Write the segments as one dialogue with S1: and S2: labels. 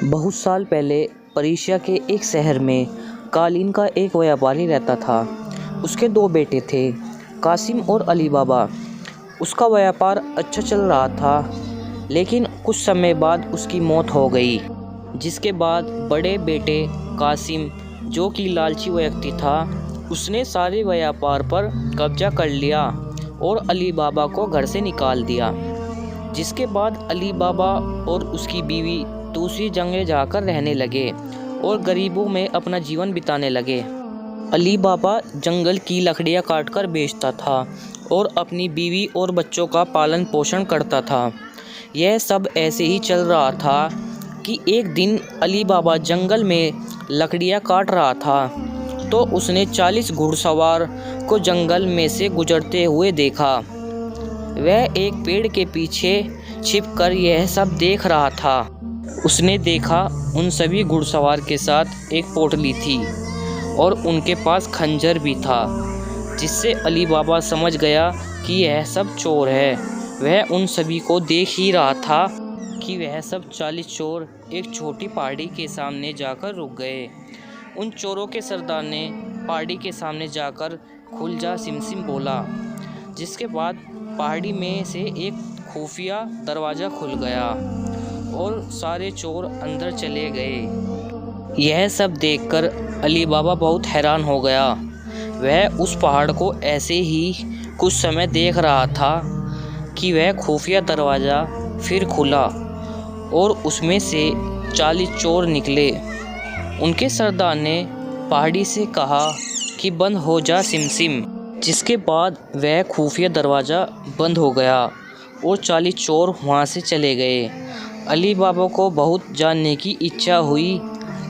S1: बहुत साल पहले पर्शिया के एक शहर में कालीन का एक व्यापारी रहता था। उसके दो बेटे थे, कासिम और अली बाबा। उसका व्यापार अच्छा चल रहा था, लेकिन कुछ समय बाद उसकी मौत हो गई। जिसके बाद बड़े बेटे कासिम, जो कि लालची व्यक्ति था, उसने सारे व्यापार पर कब्जा कर लिया और अली बाबा को घर से निकाल दिया। जिसके बाद अली बाबा और उसकी बीवी दूसरी जगह जाकर रहने लगे और गरीबों में अपना जीवन बिताने लगे। अली बाबा जंगल की लकड़ियाँ काटकर बेचता था और अपनी बीवी और बच्चों का पालन पोषण करता था। यह सब ऐसे ही चल रहा था कि एक दिन अली बाबा जंगल में लकड़ियाँ काट रहा था, तो उसने 40 घुड़सवार को जंगल में से गुजरते हुए देखा। वह एक पेड़ के पीछे छिपकर यह सब देख रहा था। उसने देखा उन सभी घुड़सवार के साथ एक पोटली थी और उनके पास खंजर भी था, जिससे अली बाबा समझ गया कि यह सब चोर है। वह उन सभी को देख ही रहा था कि वह सब 40 चोर एक छोटी पहाड़ी के सामने जाकर रुक गए। उन चोरों के सरदार ने पहाड़ी के सामने जाकर खुल जा सिमसिम बोला, जिसके बाद पहाड़ी में से एक खुफिया दरवाज़ा खुल गया और सारे चोर अंदर चले गए। यह सब देखकर अली बाबा बहुत हैरान हो गया। वह उस पहाड़ को ऐसे ही कुछ समय देख रहा था कि वह खुफिया दरवाज़ा फिर खुला और उसमें से 40 चोर निकले। उनके सरदार ने पहाड़ी से कहा कि बंद हो जा सिमसिम। जिसके बाद वह खुफिया दरवाज़ा बंद हो गया और 40 चोर वहाँ से चले गए। अली बाबा को बहुत जानने की इच्छा हुई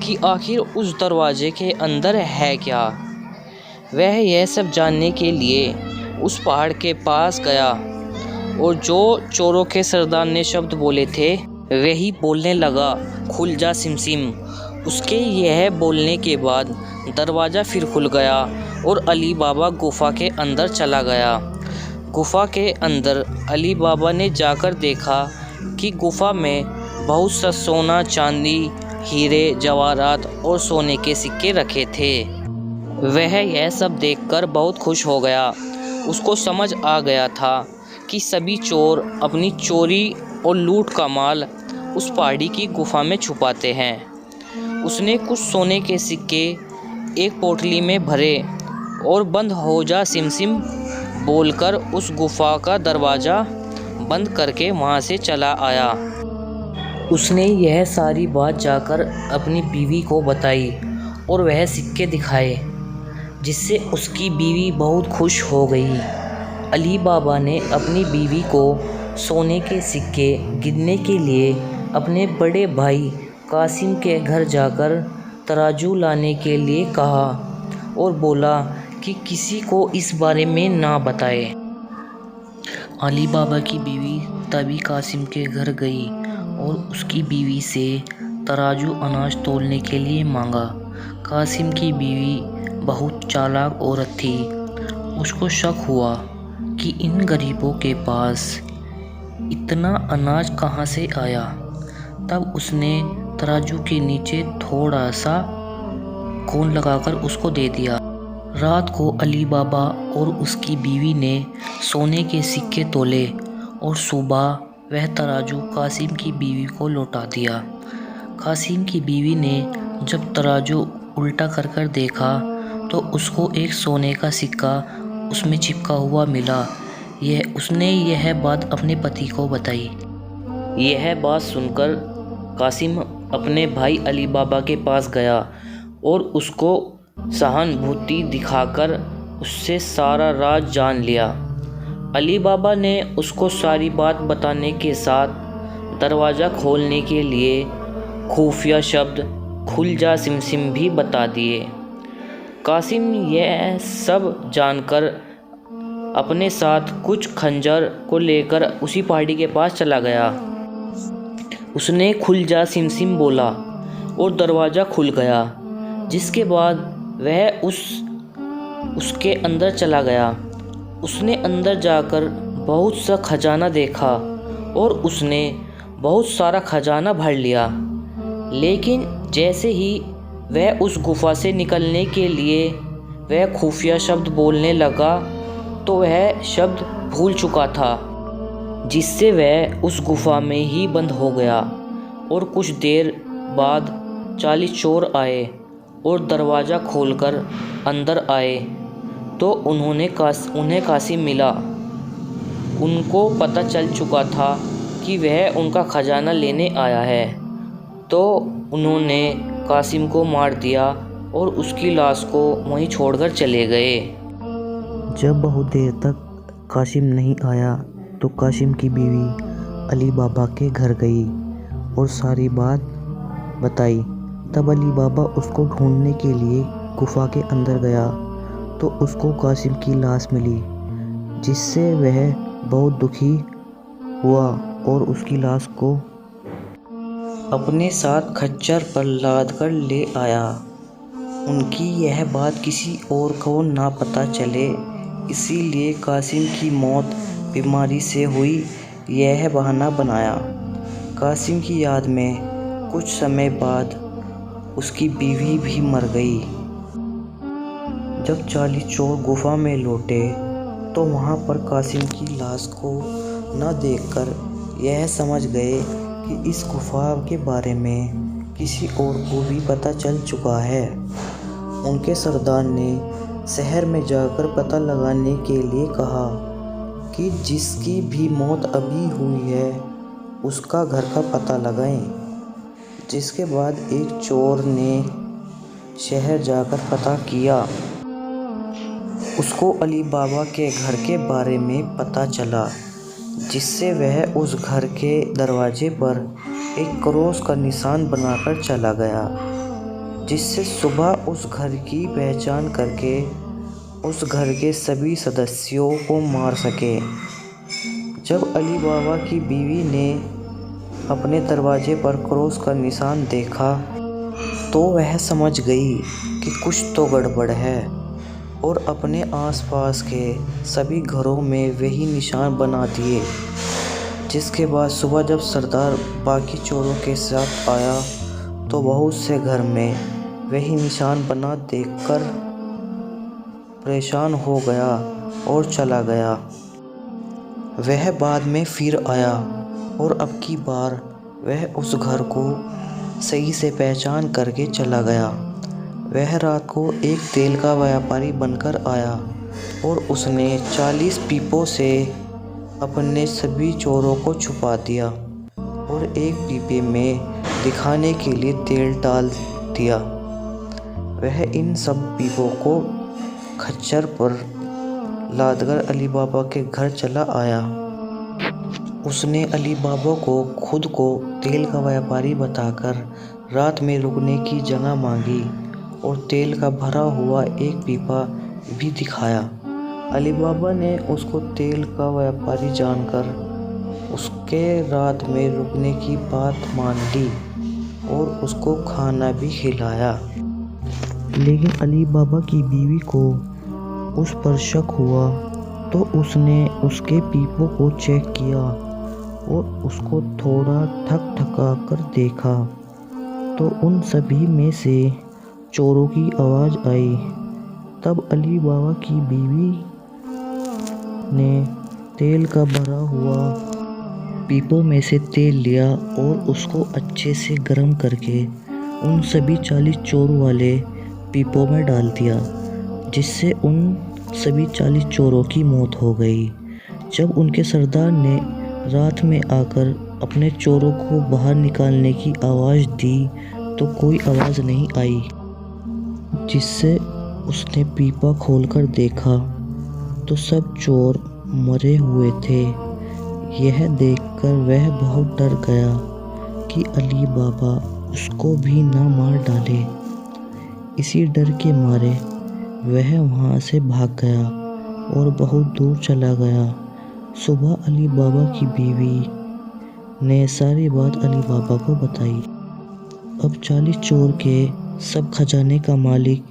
S1: कि आखिर उस दरवाजे के अंदर है क्या। वह यह सब जानने के लिए उस पहाड़ के पास गया और जो चोरों के सरदार ने शब्द बोले थे वही बोलने लगा, खुल जा सिमसिम। उसके यह बोलने के बाद दरवाज़ा फिर खुल गया और अली बाबा गुफ़ा के अंदर चला गया। गुफ़ा के अंदर अली बाबा ने जाकर देखा कि गुफ़ा में बहुत सा सोना, चांदी, हीरे, जवाहरात और सोने के सिक्के रखे थे। वह यह सब देखकर बहुत खुश हो गया। उसको समझ आ गया था कि सभी चोर अपनी चोरी और लूट का माल उस पहाड़ी की गुफ़ा में छुपाते हैं। उसने कुछ सोने के सिक्के एक पोटली में भरे और बंद हो जा सिमसिम बोलकर उस गुफ़ा का दरवाज़ा बंद करके वहाँ से चला आया। उसने यह सारी बात जाकर अपनी बीवी को बताई और वह सिक्के दिखाए, जिससे उसकी बीवी बहुत खुश हो गई। अली बाबा ने अपनी बीवी को सोने के सिक्के गिनने के लिए अपने बड़े भाई कासिम के घर जाकर तराजू लाने के लिए कहा और बोला कि किसी को इस बारे में ना बताए। अली बाबा की बीवी तभी कासिम के घर गई और उसकी बीवी से तराजू अनाज तोलने के लिए मांगा। कासिम की बीवी बहुत चालाक औरत थी। उसको शक हुआ कि इन गरीबों के पास इतना अनाज कहाँ से आया। तब उसने तराजू के नीचे थोड़ा सा कोन लगाकर उसको दे दिया। रात को अली बाबा और उसकी बीवी ने सोने के सिक्के तोले और सुबह वह तराजू कासिम की बीवी को लौटा दिया। कासिम की बीवी ने जब तराजू उल्टा कर देखा तो उसको एक सोने का सिक्का उसमें चिपका हुआ मिला। उसने यह बात अपने पति को बताई। यह बात सुनकर कासिम अपने भाई अली बाबा के पास गया और उसको सहानुभूति दिखाकर उससे सारा राज जान लिया। अली बाबा ने उसको सारी बात बताने के साथ दरवाज़ा खोलने के लिए खुफिया शब्द खुल जा सिमसिम भी बता दिए। कासिम यह सब जानकर अपने साथ कुछ खंजर को लेकर उसी पहाड़ी के पास चला गया। उसने खुल जा सिमसिम बोला और दरवाज़ा खुल गया। जिसके बाद वह उसके अंदर चला गया। उसने अंदर जाकर बहुत सा खजाना देखा और उसने बहुत सारा खजाना भर लिया। लेकिन जैसे ही वह उस गुफा से निकलने के लिए वह खुफिया शब्द बोलने लगा तो वह शब्द भूल चुका था, जिससे वह उस गुफा में ही बंद हो गया। और कुछ देर बाद 40 चोर आए और दरवाज़ा खोलकर अंदर आए तो उन्हें कासिम मिला। उनको पता चल चुका था कि वह उनका खजाना लेने आया है, तो उन्होंने कासिम को मार दिया और उसकी लाश को वहीं छोड़कर चले गए।
S2: जब बहुत देर तक कासिम नहीं आया तो कासिम की बीवी अली बाबा के घर गई और सारी बात बताई। तब अली बाबा उसको ढूंढने के लिए गुफा के अंदर गया तो उसको कासिम की लाश मिली, जिससे वह बहुत दुखी हुआ और उसकी लाश को अपने साथ खच्चर पर लाद कर ले आया। उनकी यह बात किसी और को ना पता चले, इसीलिए कासिम की मौत बीमारी से हुई यह बहाना बनाया। कासिम की याद में कुछ समय बाद उसकी बीवी भी मर गई। जब 40 चोर गुफा में लौटे तो वहाँ पर कासिम की लाश को न देखकर यह समझ गए कि इस गुफा के बारे में किसी और को भी पता चल चुका है। उनके सरदार ने शहर में जाकर पता लगाने के लिए कहा कि जिसकी भी मौत अभी हुई है उसका घर का पता लगाएं। जिसके बाद एक चोर ने शहर जाकर पता किया। उसको अली बाबा के घर के बारे में पता चला, जिससे वह उस घर के दरवाजे पर एक क्रॉस का निशान बनाकर चला गया, जिससे सुबह उस घर की पहचान करके उस घर के सभी सदस्यों को मार सके। जब अली बाबा की बीवी ने अपने दरवाजे पर क्रॉस का निशान देखा तो वह समझ गई कि कुछ तो गड़बड़ है और अपने आसपास के सभी घरों में वही निशान बना दिए। जिसके बाद सुबह जब सरदार बाकी चोरों के साथ आया तो बहुत से घर में वही निशान बना देखकर परेशान हो गया और चला गया। वह बाद में फिर आया और अब की बार वह उस घर को सही से पहचान करके चला गया। वह रात को एक तेल का व्यापारी बनकर आया और उसने 40 पीपों से अपने सभी चोरों को छुपा दिया और एक पीपे में दिखाने के लिए तेल डाल दिया। वह इन सब पीपों को खच्चर पर लादकर अली बाबा के घर चला आया। उसने अली बाबा को खुद को तेल का व्यापारी बताकर रात में रुकने की जगह मांगी और तेल का भरा हुआ एक पीपा भी दिखाया। अली बाबा ने उसको तेल का व्यापारी जानकर उसके रात में रुकने की बात मान ली और उसको खाना भी खिलाया। लेकिन अली बाबा की बीवी को उस पर शक हुआ तो उसने उसके पीपों को चेक किया और उसको थोड़ा ठकठका कर देखा तो उन सभी में से चोरों की आवाज़ आई। तब अली बाबा की बीवी ने तेल का भरा हुआ पीपों में से तेल लिया और उसको अच्छे से गर्म करके उन सभी 40 चोर वाले पीपों में डाल दिया, जिससे उन सभी 40 चोरों की मौत हो गई। जब उनके सरदार ने रात में आकर अपने चोरों को बाहर निकालने की आवाज़ दी तो कोई आवाज़ नहीं आई, जिससे उसने पीपा खोलकर देखा तो सब चोर मरे हुए थे। यह देखकर वह बहुत डर गया कि अली बाबा उसको भी ना मार डाले। इसी डर के मारे वह वहाँ से भाग गया और बहुत दूर चला गया। सुबह अली बाबा की बीवी ने सारी बात अली बाबा को बताई। अब 40 चोर के सब खजाने का मालिक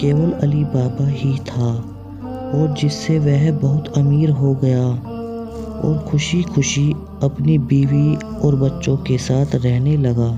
S2: केवल अली बाबा ही था और जिससे वह बहुत अमीर हो गया और खुशी खुशी अपनी बीवी और बच्चों के साथ रहने लगा।